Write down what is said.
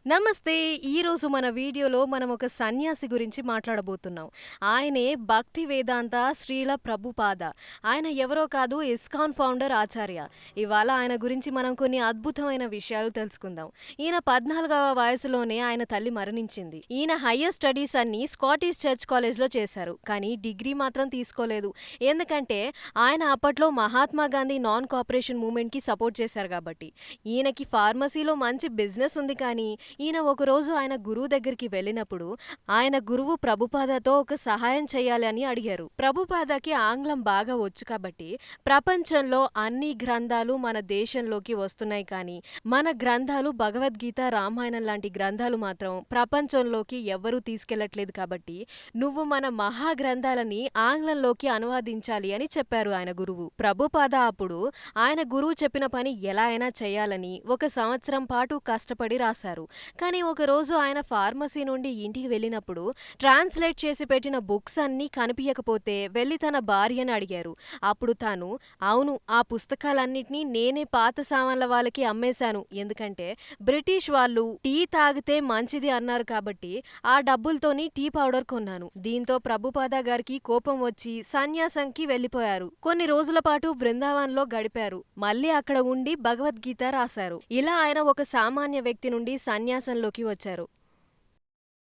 నమస్తే. ఈరోజు మన వీడియోలో మనం ఒక సన్యాసి గురించి మాట్లాడబోతున్నాం. ఆయనే భక్తి వేదాంత శ్రీల ప్రభుపాద. ఆయన ఎవరో కాదు, ఇస్కాన్ ఫౌండర్ ఆచార్య. ఇవాళ ఆయన గురించి మనం కొన్ని అద్భుతమైన విషయాలు తెలుసుకుందాం. ఈయన 14వ వయసులోనే ఆయన తల్లి మరణించింది. ఈయన హయ్యర్ స్టడీస్ అన్ని స్కాటిష్ చర్చ్ కాలేజ్‌లో చేశారు. కానీ డిగ్రీ మాత్రం తీసుకోలేదు. ఎందుకంటే ఆయన అప్పట్లో మహాత్మా గాంధీ నాన్ కోఆపరేషన్ మూవ్‌మెంట్‌కి సపోర్ట్ చేశారు కాబట్టి. ఈయనకి ఫార్మసీలో మంచి బిజినెస్ ఉంది కానీ ఈయన ఒకరోజు ఆయన గురువు దగ్గరికి వెళ్ళినప్పుడు ఆయన గురువు ప్రభుపాదతో ఒక సహాయం చేయాలి అని అడిగారు. ప్రభుపాదకి ఆంగ్లం బాగా వచ్చు కాబట్టి ప్రపంచంలో అన్ని గ్రంథాలు మన దేశంలోకి వస్తున్నాయి కానీ మన గ్రంథాలు భగవద్గీత, రామాయణం లాంటి గ్రంథాలు మాత్రం ప్రపంచంలోకి ఎవ్వరూ తీసుకెళ్లట్లేదు కాబట్టి నువ్వు మన మహా గ్రంథాలని ఆంగ్లంలోకి అనువాదించాలి అని చెప్పారు ఆయన గురువు. ప్రభుపాద అప్పుడు ఆయన గురువు చెప్పిన పని ఎలా అయినా చేయాలని 1 సంవత్సరం పాటు కష్టపడి రాశారు. కానీ ఒకరోజు ఆయన ఫార్మసీ నుండి ఇంటికి వెళ్ళినప్పుడు ట్రాన్స్లేట్ చేసి పెట్టిన బుక్స్ అన్నీ కనిపించకపోతే వెళ్ళి తన భార్యని అడిగారు. అప్పుడు తాను, అవును, ఆ పుస్తకాలన్నిటినీ నేనే పాత సామాన్ల వాళ్ళకి అమ్మేశాను. ఎందుకంటే బ్రిటిష్ వాళ్ళు టీ తాగితే మంచిది అన్నారు కాబట్టి ఆ డబ్బులతోని టీ పౌడర్ కొన్నాను. దీంతో ప్రభుపాద గారికి కోపం వచ్చి సన్యాసంకి వెళ్ళిపోయారు. కొన్ని రోజుల పాటు బృందావన్లో గడిపారు. మళ్ళీ అక్కడ ఉండి భగవద్గీత రాశారు. ఇలా ఆయన ఒక సామాన్య వ్యక్తి నుండి సన్యాసంలోకి వచ్చారు.